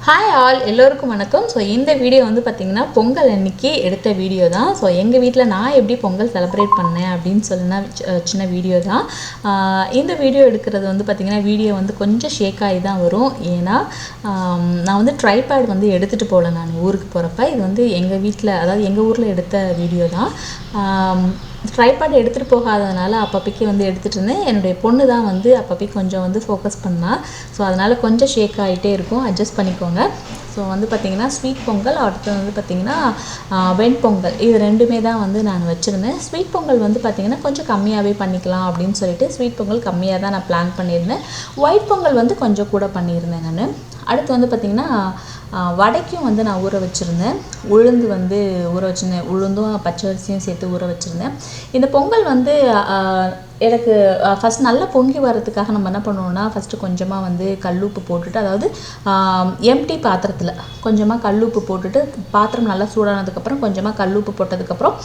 Hi all எல்லோருக்கும் வணக்கம். So இந்த வீடியோ வந்து பார்த்திங்கன்னா பொங்கல் அன்னைக்கு எடுத்த வீடியோ தான். ஸோ எங்கள் வீட்டில் நான் எப்படி பொங்கல் செலிப்ரேட் பண்ணேன் அப்படின்னு சொல்லினா சின்ன வீடியோ தான். இந்த வீடியோ எடுக்கிறது வந்து பார்த்திங்கன்னா வீடியோ வந்து கொஞ்சம் ஷேக் ஆகி தான் வரும். ஏன்னா நான் வந்து ட்ரைபேட் வந்து எடுத்துகிட்டு போகல நான் ஊருக்கு போகிறப்ப. இது வந்து எங்கள் வீட்டில், அதாவது எங்கள் ஊரில் எடுத்த வீடியோ தான். ட்ரைபேட் எடுத்துகிட்டு போகாததுனால அப்பப்போக்கி வந்து எடுத்துகிட்டு இருந்தேன். என்னுடைய பொண்ணு தான் வந்து அப்பப்போக்கி கொஞ்சம் வந்து ஃபோக்கஸ் பண்ணால். ஸோ அதனால் கொஞ்சம் ஷேக் ஆகிட்டே இருக்கும், அட்ஜஸ்ட் பண்ணிக்கோங்க. ஸோ வந்து பார்த்திங்கன்னா ஸ்வீட் பொங்கல், அடுத்து வந்து பார்த்திங்கன்னா வெண்பொங்கல், இது ரெண்டுமே தான் வந்து நான் வச்சுருந்தேன். ஸ்வீட் பொங்கல் வந்து பார்த்திங்கன்னா கொஞ்சம் கம்மியாகவே பண்ணிக்கலாம் அப்படின்னு சொல்லிட்டு ஸ்வீட் பொங்கல் கம்மியாக தான் நான் பிளான் பண்ணியிருந்தேன். ஒயிட் பொங்கல் வந்து கொஞ்சம் கூட பண்ணியிருந்தேன் நான். அடுத்து வந்து பார்த்திங்கன்னா வடைக்கும் வந்து நான் ஊற வச்சுருந்தேன். உளுந்து வந்து ஊற வச்சுருந்தேன், உளுந்தும் பச்சரிசியும் சேர்த்து ஊற வச்சுருந்தேன். இந்த பொங்கல் வந்து எனக்கு ஃபஸ்ட் நல்லா பொங்கி வர்றதுக்காக நம்ம என்ன பண்ணுவோம்னா, ஃபஸ்ட்டு கொஞ்சமாக வந்து கல்லுப்பு போட்டுட்டு, அதாவது எம்டி பாத்திரத்தில் கொஞ்சமாக கல்லுப்பு போட்டுட்டு, பாத்திரம் நல்லா சூடானதுக்கப்புறம் கொஞ்சமாக கல்லுப்பு போட்டதுக்கப்புறம்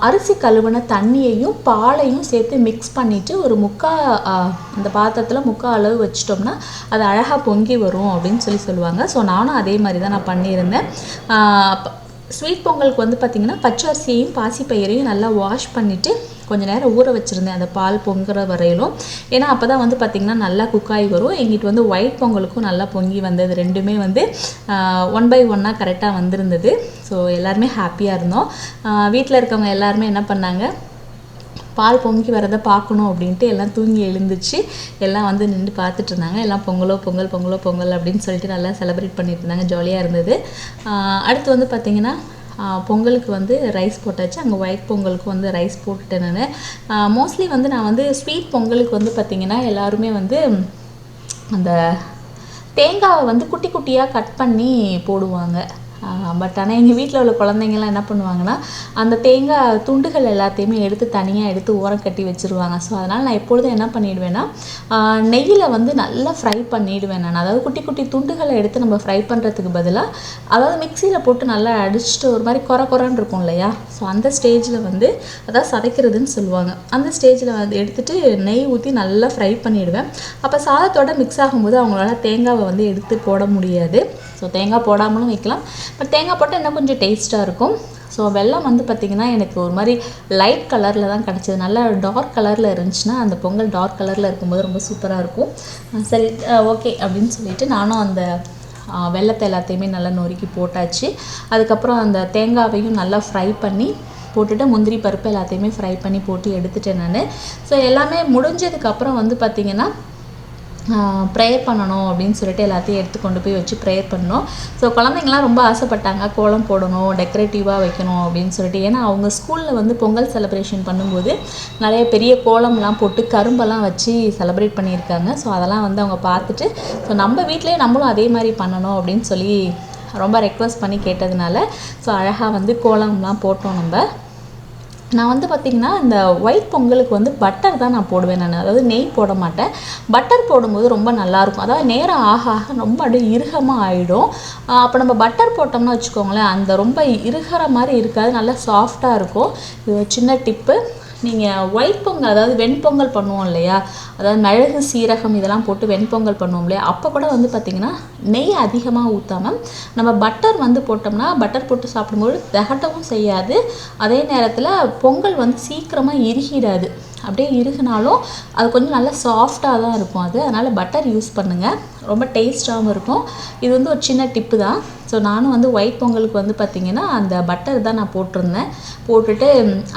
அரிசி கழுவின தண்ணியையும் பாலையும் சேர்த்து மிக்ஸ் பண்ணிவிட்டு ஒரு அந்த பாத்திரத்தில் முக்கால் அளவு வச்சிட்டோம்னா அது அழகாக பொங்கி வரும் அப்படின்னு சொல்லுவாங்க. ஸோ நானும் அதே மாதிரி தான் நான் பண்ணியிருந்தேன். ஸ்வீட் பொங்கலுக்கு வந்து பார்த்திங்கன்னா பச்சரிசியையும் பாசிப்பயிரையும் நல்லா வாஷ் பண்ணிவிட்டு கொஞ்சம் நேரம் ஊற வச்சுருந்தேன், அந்த பால் பொங்குற வரையிலும். ஏன்னா அப்போ தான் வந்து பார்த்திங்கன்னா நல்லா குக்காகி வரும். எங்கிட்ட வந்து ஒயிட் பொங்கலுக்கும் நல்லா பொங்கி வந்தது. ரெண்டுமே வந்து 1 by 1 கரெக்டாக வந்திருந்தது. ஸோ எல்லாருமே ஹாப்பியாக இருந்தோம். வீட்டில் இருக்கவங்க எல்லாருமே என்ன பண்ணாங்க, பால் பொங்கி வரதை பார்க்கணும் அப்படின்ட்டு எல்லாம் தூங்கி எழுந்துச்சு. எல்லாம் வந்து நின்று பார்த்துட்டு இருந்தாங்க. எல்லாம் பொங்கலோ பொங்கல் பொங்கலோ பொங்கல் அப்படின்னு சொல்லிட்டு நல்லா செலிப்ரேட் பண்ணிட்டு இருந்தாங்க. ஜாலியாக இருந்தது. அடுத்து வந்து பார்த்திங்கன்னா பொங்கலுக்கு வந்து ரைஸ் போட்டாச்சு. அங்கே ஒயிட் பொங்கலுக்கு வந்து ரைஸ் போட்டுட்டேன் நான். மோஸ்ட்லி வந்து நான் வந்து ஸ்வீட் பொங்கலுக்கு வந்து பார்த்திங்கன்னா எல்லாருமே வந்து அந்த தேங்காவை வந்து குட்டி குட்டியாக கட் பண்ணி போடுவாங்க. பட் ஆனால் எங்கள் வீட்டில் உள்ள குழந்தைங்கள்லாம் என்ன பண்ணுவாங்கன்னா, அந்த தேங்காய் துண்டுகள் எல்லாத்தையுமே எடுத்து தனியாக எடுத்து ஓரம் கட்டி வச்சுருவாங்க. ஸோ அதனால் நான் எப்பொழுதும் என்ன பண்ணிவிடுவேன்னா, நெய்யில் வந்து நல்லா ஃப்ரை பண்ணிவிடுவேன் நான். அதாவது குட்டி குட்டி துண்டுகளை எடுத்து நம்ம ஃப்ரை பண்ணுறதுக்கு பதிலாக, அதாவது மிக்சியில் போட்டு நல்லா அடிச்சுட்டு ஒரு மாதிரி குறன்னு இருக்கும் இல்லையா, ஸோ அந்த ஸ்டேஜில் வந்து அதாவது சதைக்கிறதுன்னு சொல்லுவாங்க. அந்த ஸ்டேஜில் வந்து எடுத்துகிட்டு நெய் ஊற்றி நல்லா ஃப்ரை பண்ணிவிடுவேன். அப்போ சாதத்தோடு மிக்ஸ் ஆகும்போது அவங்களால தேங்காவை வந்து எடுத்து போட முடியாது. ஸோ தேங்காய் போடாமலும் வைக்கலாம், பட் தேங்காய் போட்டால் இன்னும் கொஞ்சம் டேஸ்ட்டாக இருக்கும். ஸோ வெல்லம் வந்து பார்த்திங்கன்னா எனக்கு ஒரு மாதிரி லைட் கலரில் தான் கிடச்சிது. நல்லா டார்க் கலரில் இருந்துச்சுன்னா அந்த பொங்கல் டார்க் கலரில் இருக்கும்போது ரொம்ப சூப்பராக இருக்கும். சரி ஓகே அப்படின்னு சொல்லிவிட்டு நானும் அந்த வெல்லத்தை எல்லாத்தையுமே நல்லா நொறுக்கி போட்டாச்சு. அதுக்கப்புறம் அந்த தேங்காவையும் நல்லா ஃப்ரை பண்ணி போட்டுட்டு முந்திரி பருப்பு எல்லாத்தையுமே ஃப்ரை பண்ணி போட்டு எடுத்துட்டேன் நான். ஸோ எல்லாமே முடிஞ்சதுக்கப்புறம் வந்து பார்த்திங்கன்னா ப்ரேயர் பண்ணணும் அப்படின்னு சொல்லிட்டு எல்லாத்தையும் எடுத்து கொண்டு போய் வச்சு ப்ரேயர் பண்ணோம். ஸோ குழந்தைங்களாம் ரொம்ப ஆசைப்பட்டாங்க கோலம் போடணும், டெக்கரேட்டிவாக வைக்கணும் அப்படின்னு சொல்லிட்டு. ஏன்னா அவங்க ஸ்கூலில் வந்து பொங்கல் செலிப்ரேஷன் பண்ணும்போது நிறைய பெரிய கோலம்லாம் போட்டு கரும்பெல்லாம் வச்சு செலிப்ரேட் பண்ணியிருக்காங்க. ஸோ அதெல்லாம் வந்து அவங்க பார்த்துட்டு, ஸோ நம்ம வீட்டிலே நம்மளும் அதே மாதிரி பண்ணணும் அப்படின்னு சொல்லி ரொம்ப ரெக்வஸ்ட் பண்ணி கேட்டதுனால ஸோ அழகாக வந்து கோலம்லாம் போட்டோம் நம்ம. நான் வந்து பார்த்திங்கன்னா இந்த ஒயிட் பொங்கலுக்கு வந்து பட்டர் தான் நான் போடுவேன் நான். அதாவது நெய் போட மாட்டேன். பட்டர் போடும்போது ரொம்ப நல்லாயிருக்கும். அதாவது நேரம் ஆக ஆக ரொம்ப அப்படியே இறுகமாக ஆகிடும். அப்போ நம்ம பட்டர் போட்டோம்னா வச்சுக்கோங்களேன், அந்த ரொம்ப இறுகிற மாதிரி இருக்காது, நல்லா சாஃப்டாக இருக்கும். இது ஒரு சின்ன டிப்பு. நீங்கள் ஒயிட் பொங்கல், அதாவது வெண்பொங்கல் பண்ணுவோம் இல்லையா, அதாவது மிளகு சீரகம் இதெல்லாம் போட்டு வெண்பொங்கல் பண்ணுவோம் இல்லையா, அப்போ கூட வந்து பார்த்திங்கன்னா நெய் அதிகமாக ஊற்றாமல் நம்ம பட்டர் வந்து போட்டோம்னா, பட்டர் போட்டு சாப்பிடும்போது திகட்டவும் செய்யாது. அதே நேரத்தில் பொங்கல் வந்து சீக்கிரமாக இறுகிடாது. அப்படியே இறுகினாலும் அது கொஞ்சம் நல்லா சாஃப்டாக தான் இருக்கும் அது. அதனால் பட்டர் யூஸ் பண்ணுங்கள், ரொம்ப டேஸ்ட்டாகவும் இருக்கும். இது வந்து ஒரு சின்ன டிப்பு தான். ஸோ நானும் வந்து ஒயிட் பொங்கலுக்கு வந்து பார்த்திங்கன்னா அந்த பட்டர் தான் நான் போட்டிருந்தேன். போட்டுட்டு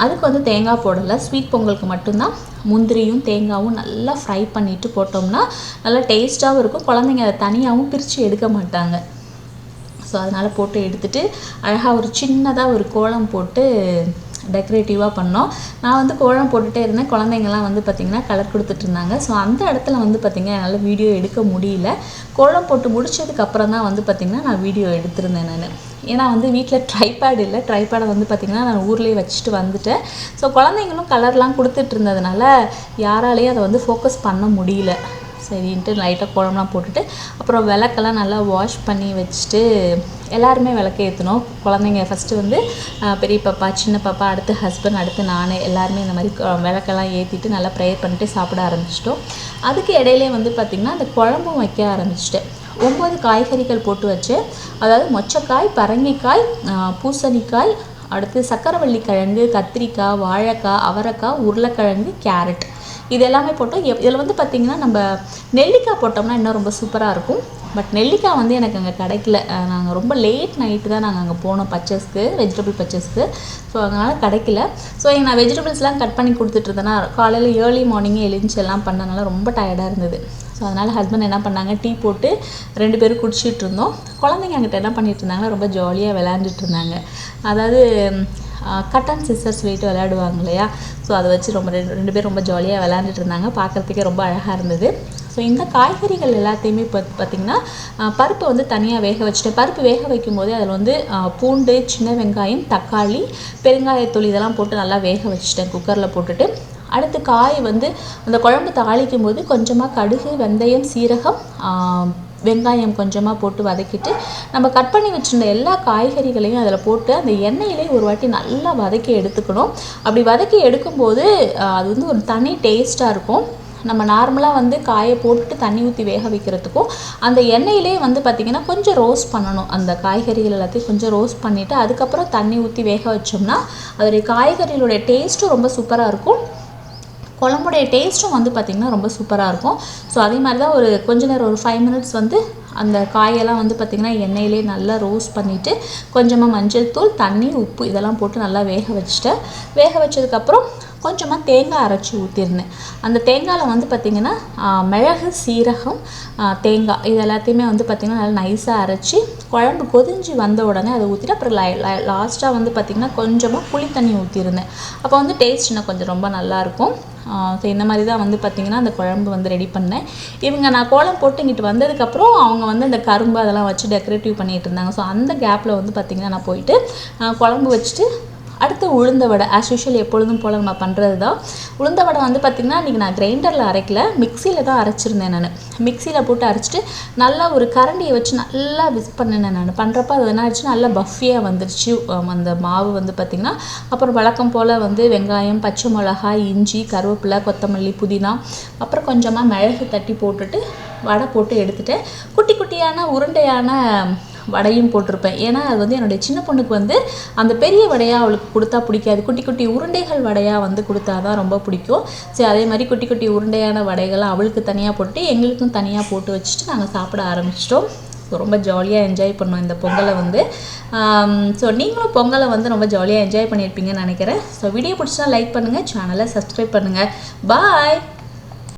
அதுக்கு வந்து தேங்காய் போடலை, ஸ்வீட் பொங்கலுக்கு மட்டும்தான் முந்திரியும் தேங்காயும் நல்லா ஃப்ரை பண்ணிவிட்டு போட்டோம்னா நல்லா டேஸ்ட்டாகவும் இருக்கும். குழந்தைங்க அதை தனியாகவும் பிரித்து எடுக்க மாட்டாங்க. ஸோ அதனால் போட்டு எடுத்துகிட்டு அழகாக ஒரு சின்னதாக ஒரு கோலம் போட்டு டெக்கரேட்டிவாக பண்ணோம். நான் வந்து கோலம் போட்டுகிட்டே இருந்தேன். குழந்தைங்கள்லாம் வந்து பார்த்திங்கன்னா கலர் கொடுத்துட்டு இருந்தாங்க. ஸோ அந்த இடத்துல வந்து பார்த்திங்கன்னா என்னால் வீடியோ எடுக்க முடியல. கோலம் போட்டு முடிச்சதுக்கப்புறம் தான் வந்து பார்த்திங்கன்னா நான் வீடியோ எடுத்திருந்தேன் நான். ஏன்னா வந்து வீட்டில் ட்ரைபேட் இல்லை, ட்ரைபேடை வந்து பார்த்திங்கன்னா நான் ஊர்லேயே வச்சுட்டு வந்துட்டேன். ஸோ குழந்தைங்களும் கலர்லாம் கொடுத்துட்டு இருந்ததுனால யாராலையும் அதை வந்து ஃபோக்கஸ் பண்ண முடியல. சரின்ட்டு லைட்டாக கோலம்லாம் போட்டுட்டு அப்புறம் விளக்கெல்லாம் நல்லா வாஷ் பண்ணி வச்சுட்டு எல்லாருமே விளக்கு ஏற்றணும். குழந்தைங்க ஃபஸ்ட்டு வந்து பெரிய பாப்பா, சின்ன பாப்பா, அடுத்து ஹஸ்பண்ட், அடுத்து நான், எல்லாருமே இந்த மாதிரி விளக்கெல்லாம் ஏற்றிட்டு நல்லா ப்ரேயர் பண்ணிட்டு சாப்பிட ஆரம்பிச்சிட்டோம். அதுக்கு இடையிலே வந்து பார்த்திங்கன்னா அந்த குழம்பும் வைக்க ஆரம்பிச்சிட்டேன். 9 காய்கறிகள் போட்டு வச்சு, அதாவது மொச்சக்காய், பரங்கிக்காய், பூசணிக்காய், அடுத்து சக்கரவள்ளி கிழங்கு, கத்திரிக்காய், வாழைக்காய், அவரைக்காய், உருளைக்கிழங்கு, கேரட் இது எல்லாமே போட்டோம். இதில் வந்து பார்த்திங்கன்னா நம்ம நெல்லிக்காய் போட்டோம்னா இன்னும் ரொம்ப சூப்பராக இருக்கும். பட் நெல்லிக்காய் வந்து எனக்கு அங்கே கிடைக்கல. நாங்கள் ரொம்ப லேட் நைட்டு தான் நாங்கள் அங்கே போனோம் பர்ச்சேஸ்க்கு, வெஜிடபிள் பர்ச்சேஸ்க்கு. ஸோ அதனால் கிடைக்கல. ஸோ நான் வெஜிடபிள்ஸ்லாம் கட் பண்ணி கொடுத்துட்ருந்தேன்னா காலையில் ஏர்லி மார்னிங்கே எழுந்துச்சு எல்லாம் பண்ணனால ரொம்ப டயர்டாக இருந்தது. ஸோ அதனால் ஹஸ்பண்ட் என்ன பண்ணாங்க, டீ போட்டு 2 பேரும் குடிச்சிட்டு இருந்தோம். குழந்தைங்க அங்கிட்ட என்ன பண்ணிட்டு இருந்தாங்கன்னா ரொம்ப ஜாலியாக விளையாண்டுட்டு இருந்தாங்க. அதாவது கட் அண்ட் சிசர்ஸ் வெயிட்டு விளையாடுவாங்க இல்லையா, ஸோ அதை வச்சு ரொம்ப 2 பேரும் ரொம்ப ஜாலியாக விளையாண்டுட்டு இருந்தாங்க. பார்க்குறதுக்கே ரொம்ப அழகாக இருந்தது. ஸோ இந்த காய்கறிகள் எல்லாத்தையுமே பார்த்திங்கன்னா பருப்பை வந்து தனியாக வேக வச்சுட்டேன். பருப்பு வேக வைக்கும்போதே அதில் வந்து பூண்டு, சின்ன வெங்காயம், தக்காளி, பெருங்காயத்தூள் இதெல்லாம் போட்டு நல்லா வேக வச்சுட்டேன் குக்கரில் போட்டுட்டு. அடுத்து காய் வந்து அந்த குழம்பு தாளிக்கும் போது கொஞ்சமாக கடுகு, வெந்தயம், சீரகம், வெங்காயம் கொஞ்சமாக போட்டு வதக்கிட்டு நம்ம கட் பண்ணி வச்சுருந்த எல்லா காய்கறிகளையும் அதில் போட்டு அந்த எண்ணெயிலே ஒரு வாட்டி நல்லா வதக்கி எடுத்துக்கணும். அப்படி வதக்கி எடுக்கும்போது அது வந்து ஒரு தனி டேஸ்ட்டாக இருக்கும். நம்ம நார்மலாக வந்து காயை போட்டுட்டு தண்ணி ஊற்றி வேக வைக்கிறதுக்கும் அந்த எண்ணெயிலே வந்து பார்த்திங்கன்னா கொஞ்சம் ரோஸ்ட் பண்ணணும். அந்த காய்கறிகள் எல்லாத்தையும் கொஞ்சம் ரோஸ்ட் பண்ணிவிட்டு அதுக்கப்புறம் தண்ணி ஊற்றி வேக வச்சோம்னா அதோடைய காய்கறிகளுடைய டேஸ்ட்டும் ரொம்ப சூப்பராக இருக்கும். குழம்புடைய டேஸ்ட்டும் வந்து பார்த்திங்கன்னா ரொம்ப சூப்பராக இருக்கும். ஸோ அதே மாதிரி தான் ஒரு கொஞ்ச நேரம் ஒரு 5 மினிட்ஸ் வந்து அந்த காயெல்லாம் வந்து பார்த்திங்கன்னா எண்ணெயிலே நல்லா ரோஸ்ட் பண்ணிவிட்டு கொஞ்சமாக மஞ்சள் தூள், தண்ணி, உப்பு இதெல்லாம் போட்டு நல்லா வேக வச்சுட்டேன். வேக வச்சதுக்கப்புறம் கொஞ்சமாக தேங்காய் அரைச்சி ஊற்றிருந்தேன். அந்த தேங்காயில் வந்து பார்த்திங்கன்னா மிளகு, சீரகம், தேங்காய் இது எல்லாத்தையுமே வந்து பார்த்திங்கன்னா நல்லா நைஸாக அரைச்சி குழம்பு கொதிஞ்சு வந்த உடனே அதை ஊற்றிட்டு அப்புறம் லாஸ்ட்டாக வந்து பார்த்திங்கன்னா கொஞ்சமாக புளி தண்ணி ஊற்றிருந்தேன். அப்போ வந்து டேஸ்ட் இன்னும் கொஞ்சம் ரொம்ப நல்லாயிருக்கும். ஸோ இந்த மாதிரி தான் வந்து பார்த்திங்கன்னா அந்த குழம்பு வந்து ரெடி பண்ணேன். இவங்க நான் கோலம் போட்டு இங்கிட்டு வந்ததுக்கப்புறம் அவங்க வந்து அந்த கரும்பு அதெல்லாம் வச்சு டெக்கரேட்டிவ் பண்ணிகிட்டு இருந்தாங்க. ஸோ அந்த கேப்பில் வந்து பார்த்திங்கன்னா நான் போயிட்டு குழம்பு வச்சுட்டு அடுத்து உளுந்த வடை ஆஸ் யூஷுவல் எப்பொழுதும் போல் நம்ம பண்ணுறது தான். உளுந்த வடை வந்து பார்த்திங்கன்னா இன்றைக்கி நான் கிரைண்டரில் அரைக்கல, மிக்சியில் தான் அரைச்சிருந்தேன். நான் மிக்சியில் போட்டு அரைச்சிட்டு நல்லா ஒரு கரண்டியை வச்சு நல்லா விஸ்க் பண்ணினேன். நான் பண்ணுறப்ப அது என்ன ஆயிடுச்சு, நல்லா பஃபியாக வந்துருச்சு அந்த மாவு வந்து பார்த்திங்கன்னா. அப்புறம் வழக்கம் போல் வந்து வெங்காயம், பச்சை மிளகாய், இஞ்சி, கருவேப்பிலை, கொத்தமல்லி, புதினா, அப்புறம் கொஞ்சமாக மிளகு தட்டி போட்டுட்டு வடை போட்டு எடுத்துகிட்டு குட்டி குட்டியான உருண்டையான வடையும் போட்டிருப்பேன். ஏன்னா அது வந்து என்னுடைய சின்ன பொண்ணுக்கு வந்து அந்த பெரிய வடையாக அவளுக்கு கொடுத்தா பிடிக்காது, குட்டி குட்டி உருண்டைகள் வடையாக வந்து கொடுத்தா தான் ரொம்ப பிடிக்கும். சரி அதே மாதிரி குட்டி குட்டி உருண்டையான வடைகளை அவளுக்கு தனியாக போட்டு எங்களுக்கும் தனியாக போட்டு வச்சுட்டு நாங்கள் சாப்பிட ஆரம்பிச்சிட்டோம். ஸோ ரொம்ப ஜாலியாக என்ஜாய் பண்ணோம் இந்த பொங்கலை வந்து. ஸோ நீங்களும் பொங்கலை வந்து ரொம்ப ஜாலியாக என்ஜாய் பண்ணியிருப்பீங்கன்னு நினைக்கிறேன். ஸோ வீடியோ பிடிச்சா லைக் பண்ணுங்கள், சேனலை சப்ஸ்கிரைப் பண்ணுங்கள். பாய்.